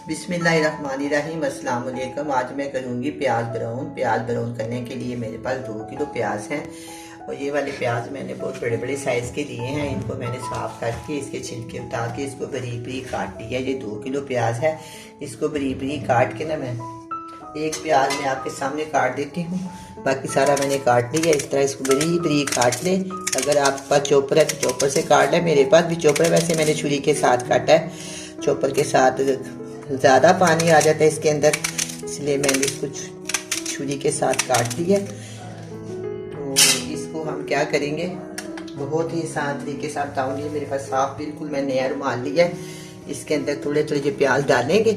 बिस्मिल्लाहिर्रहमानिर्रहीम। अस्सलाम वालेकुम। आज मैं करूँगी प्याज ब्राउन। प्याज ब्राउन करने के लिए मेरे पास 2 किलो प्याज हैं और ये वाले प्याज मैंने बहुत बड़े बड़े साइज़ के लिए हैं। इनको मैंने साफ करके इसके छिलके उतार के इसको बारीक बारीक काट लिया। ये 2 किलो प्याज है, इसको बारीक बारीक काट के ना मैं एक प्याज में आपके सामने काट देती हूँ। बाकी सारा मैंने काट लिया। इस तरह इसको बारीक बारीक काट ले। अगर आपके पास चॉपर है तो चॉपर से काट ले। मेरे पास भी चॉपर है, वैसे मैंने छुरी के साथ काटा है। चॉपर के साथ ज़्यादा पानी आ जाता है इसके अंदर, इसलिए मैंने इसको छुरी के साथ काट लिया। तो इसको हम क्या करेंगे, बहुत ही आसान तरीके से बताऊंगी। मेरे पास साफ बिल्कुल मैं नया रुमाल लिया है। इसके अंदर थोड़े थोड़े जो प्याज डालेंगे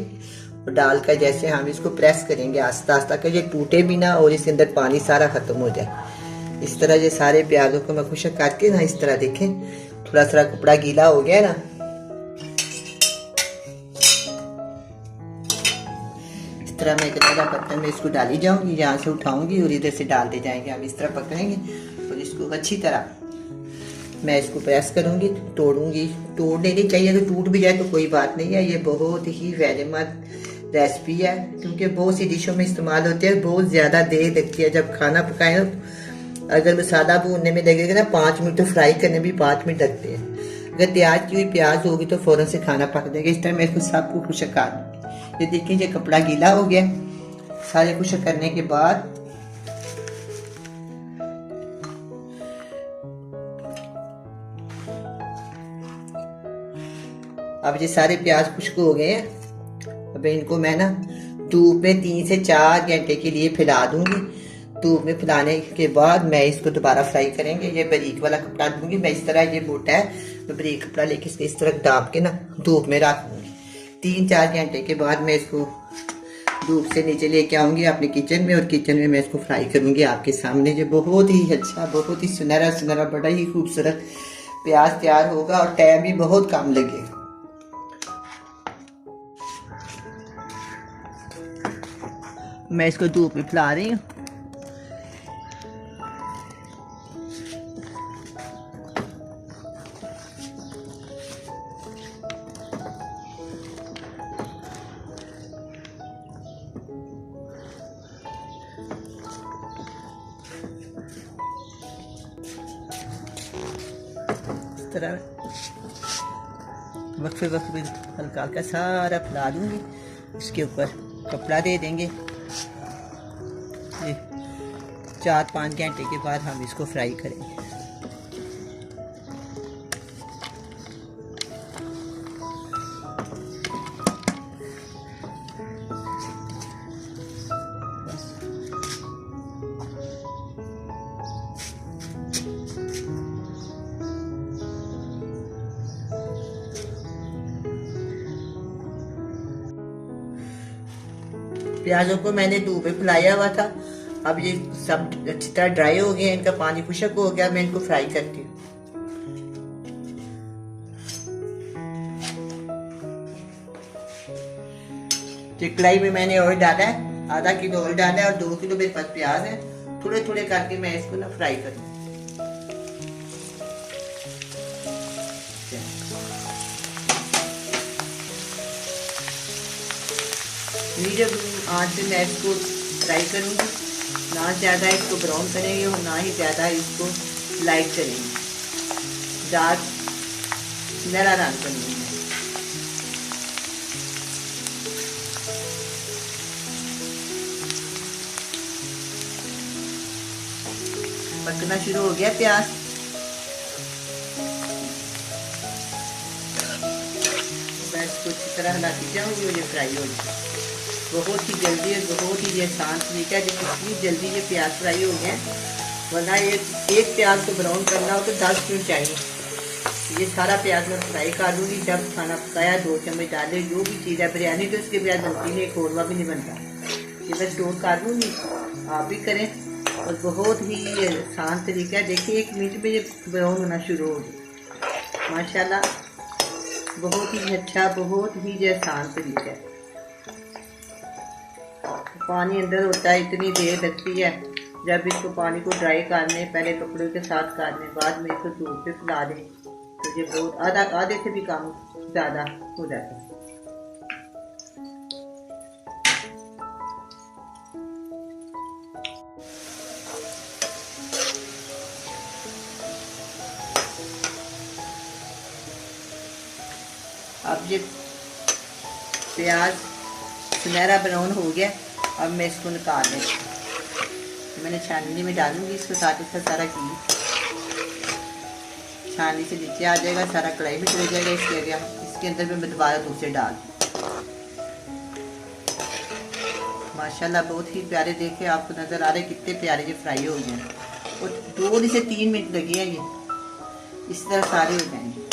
और डालकर जैसे हम इसको प्रेस करेंगे आस्ता आस्ता कर, ये टूटे भी ना और इसके अंदर पानी सारा खत्म हो जाए। इस तरह ये सारे प्याजों को मैं खुशक करके ना इस तरह देखें, थोड़ा सा कपड़ा गीला हो गया ना, इस तरह मैं एक बर्तन में इसको डाली जाऊंगी। यहाँ से उठाऊंगी और इधर से डालते जाएंगे। हम इस तरह पकड़ेंगे और इसको अच्छी तरह मैं इसको प्रेस करूंगी, तोड़ूंगी। तोड़ने नहीं चाहिए, तो टूट भी जाए तो कोई बात नहीं है। ये बहुत ही फायदेमंद रेसिपी है क्योंकि बहुत सी डिशों में इस्तेमाल होती है। बहुत ज़्यादा देर लगती है जब खाना पकाए। अगर मसाला भूनने में लगेगा ना 5 मिनट, तो फ्राई करने में भी 5 मिनट लगते हैं। अगर तैयार की हुई प्याज होगी तो फ़ौरन से खाना पक जाएगा। इस तरह मैं इसको सबको खुशक कर दूँ। ये देखिए ये कपड़ा गीला हो गया। सारे खुशक करने के बाद अब ये सारे प्याज खुश्क हो गए हैं। अब इनको मैं ना धूप में 3 से 4 घंटे के लिए फैला दूंगी। धूप में फैलाने के बाद मैं इसको दोबारा फ्राई करेंगे। ये बारीक वाला कपड़ा दूंगी मैं, इस तरह ये मोटा है, मैं बारीक कपड़ा लेके इसको इस तरह दाब के ना धूप में रख दूंगी। 3-4 घंटे के बाद मैं इसको धूप से नीचे लेके आऊंगी अपने किचन में, और किचन में मैं इसको फ्राई करूंगी आपके सामने। जो बहुत ही अच्छा, बहुत ही सुनहरा सुनहरा, बड़ा ही खूबसूरत प्याज तैयार होगा और टाइम भी बहुत कम लगेगा। मैं इसको धूप में फैला रही हूँ। तरह वक्फे वक्फे हल्का हल्का सारा फैला दूंगी। इसके ऊपर कपड़ा दे देंगे। 4-5 घंटे के बाद हम इसको फ्राई करेंगे। प्याजों को मैंने धूप में फैलाया हुआ था। अब ये सब अच्छी तरह ड्राई हो गए, इनका पानी खुशक हो गया। मैं इनको फ्राई करती हूँ। कढ़ाई में मैंने ऑयल डाला है, आधा किलो ऑयल डाला है और 2 किलो मेरे पास प्याज है। थोड़े थोड़े करके मैं इसको ना फ्राई करूँ। मीडियम आंच पे मैं इसको फ्राई करूँगी। ना ज़्यादा इसको ब्राउन करेंगे और ना ही ज़्यादा इसको लाइट करेंगे। डार्क सुनहरा रंग करेंगे। पकना शुरू हो गया प्याज। मैं इसको अच्छी तरह हिलाती जाऊँगी और ये फ्राई हो जाए। बहुत ही जल्दी है, बहुत ही आसान तरीका है। जितनी जल्दी ये प्याज फ्राई हो गए, वरना एक प्याज को ब्राउन करना हो तो 10 मिनट चाहिए। ये सारा प्याज मैं फ्राई कर दूँगी। जब खाना पकाया 2 चम्मच डाले, जो भी चीज़ है बिरयानी तो इसके बगैर बनती नहीं, खोरवा भी नहीं बनता। ये मैं स्टोर कर दूँगी, आप भी करें। और बहुत ही आसान तरीका है। देखिए 1 मिनट में ये ब्राउन होना शुरू हो गया। माशाल्लाह बहुत ही अच्छा, बहुत ही आसान तरीका है। पानी अंदर होता है, इतनी देर लगती है। जब इसको पानी को ड्राई करने, पहले कपड़ों के साथ करने, बाद में इसको धूप पे फैला दें तो ये बहुत आधे से भी कम ज़्यादा हो जाता है। अब ये प्याज सुनहरा ब्राउन हो गया। अब मैं इसको निकाल लेती हूँ। मैंने छाननी में डालूंगी इसको, साथ इसका सारा घी छाननी से नीचे आ जाएगा, सारा कढ़ाई में चले जाएगा। इसके अंदर मैं दोबारा दूसरे डाल, माशाल्लाह बहुत ही प्यारे, देखे आपको नज़र आ रहे कितने प्यारे ये फ्राई हो गए। और 2 से 3 मिनट लगे हैं, ये इस तरह सारे हो जाएंगे।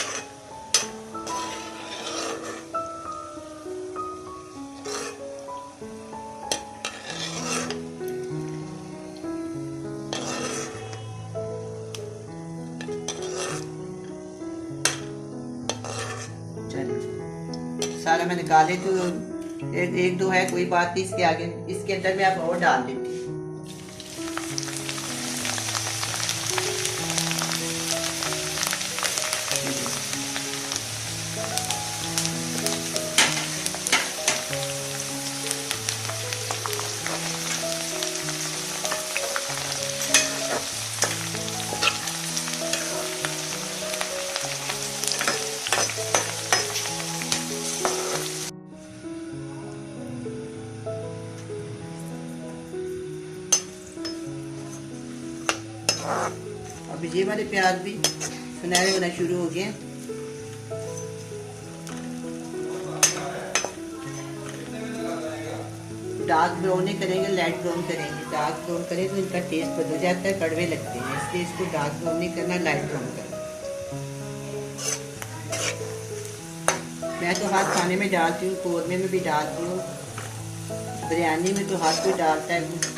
सारा मैं निकाले तो एक दो है, कोई बात नहीं। इसके आगे इसके अंदर मैं अब और डाल देती हूँ। अब ये वाले प्याज भी सुनहरे होना शुरू हो गए। डार्क ब्राउन नहीं करेंगे, लाइट ब्राउन करेंगे। डार्क ब्राउन करें तो इनका टेस्ट बदल जाता है, कड़वे लगते हैं, इसलिए इसको डार्क ब्राउन नहीं करना, लाइट ब्राउन करना। मैं तो हाथ खाने में डालती हूँ, कौरमे में भी डालती हूँ, बिरयानी में तो हाथ को डालता है।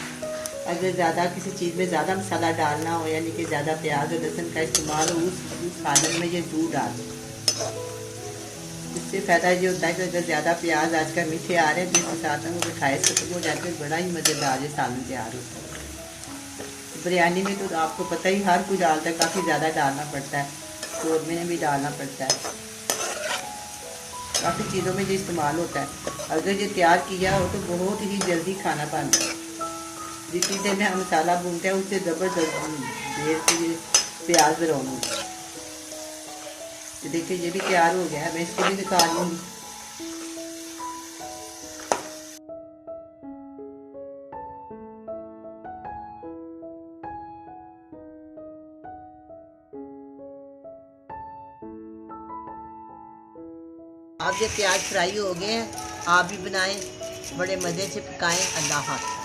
अगर ज़्यादा किसी चीज़ में ज़्यादा मसाला डालना हो, यानी कि ज़्यादा प्याज और लहसुन का इस्तेमाल हो, उस हालत में ये दूध डाल दो। इससे फ़ायदा ये होता है कि अगर ज़्यादा प्याज आजकल मीठे आ रहे हैं जिसके साथ में वो मिठाई खत्म हो जाते हैं, बड़ा ही मज़ेदार ये सालन तैयार होता है। बिरयानी में तो आपको पता ही हर कोई डालता है, काफ़ी ज़्यादा डालना पड़ता है, कौरमे में भी डालना पड़ता है, काफ़ी चीज़ों में ये इस्तेमाल होता है। अगर ये तैयार किया हो तो बहुत ही जल्दी खाना बनता है। जितनी देर में हम मसाला भूनते हैं उससे ज़बरदस्त देर से ये प्याज ब्राउन होता है। तो देखिए ये भी तैयार हो गया है, मैं इसको भी निकाल लूँगी। अब ये प्याज फ्राई हो गए हैं, आप भी बनाएं, बड़े मज़े से पकाएं। अल्लाह हाफ़िज़।